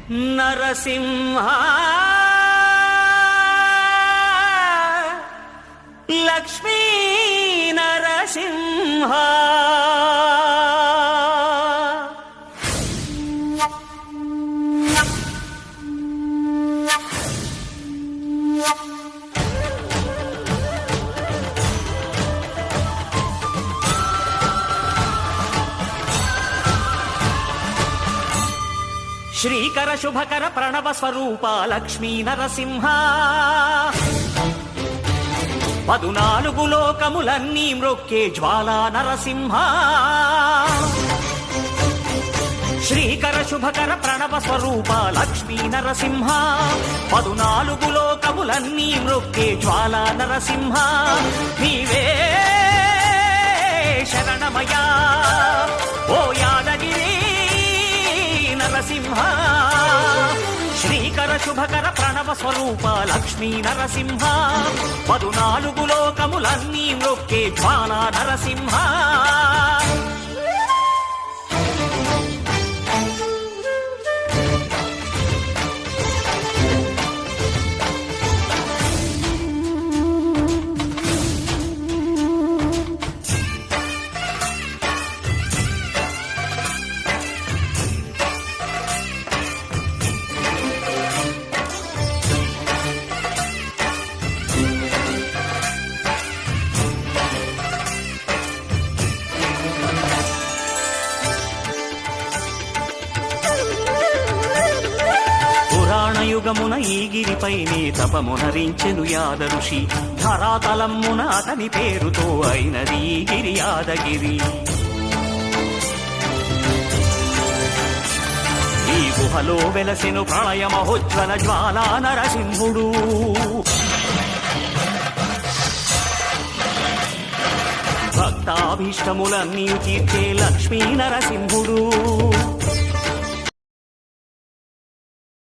నరసింహ లక్ష్మీ నరసింహ శ్రీకర శుభకర ప్రణవ స్వరూప లక్ష్మీ నరసింహ 14 లోకములన్నీ మ్రొక్కే జ్వాలా నరసింహ శ్రీకర శుభకర ప్రణవ స్వరూప లక్ష్మీ నరసింహ 14 లోకములన్నీ మ్రొక్కే జ్వాలా నరసింహ నీవే శరణమయా ఓ యాదగిరి నరసింహ శ్రీకర శుభకర ప్రణవ స్వరూప లక్ష్మీ నరసింహ 14 లోకములన్నీ మ్రొక్కే జ్వాలా నరసింహ యుగమున ఈ గిరిపైనే తపమునరించెను యాద ఋషి ధరాతలమ్మున అతని పేరుతో అయినది ఈ గిరి యాదగిరి ఈ గుహలో వెలసెను ప్రళయ మహోజ్వల జ్వాలా నరసింహుడు భక్తాభీష్టములన్నీ తీర్చే లక్ష్మీ నరసింహుడు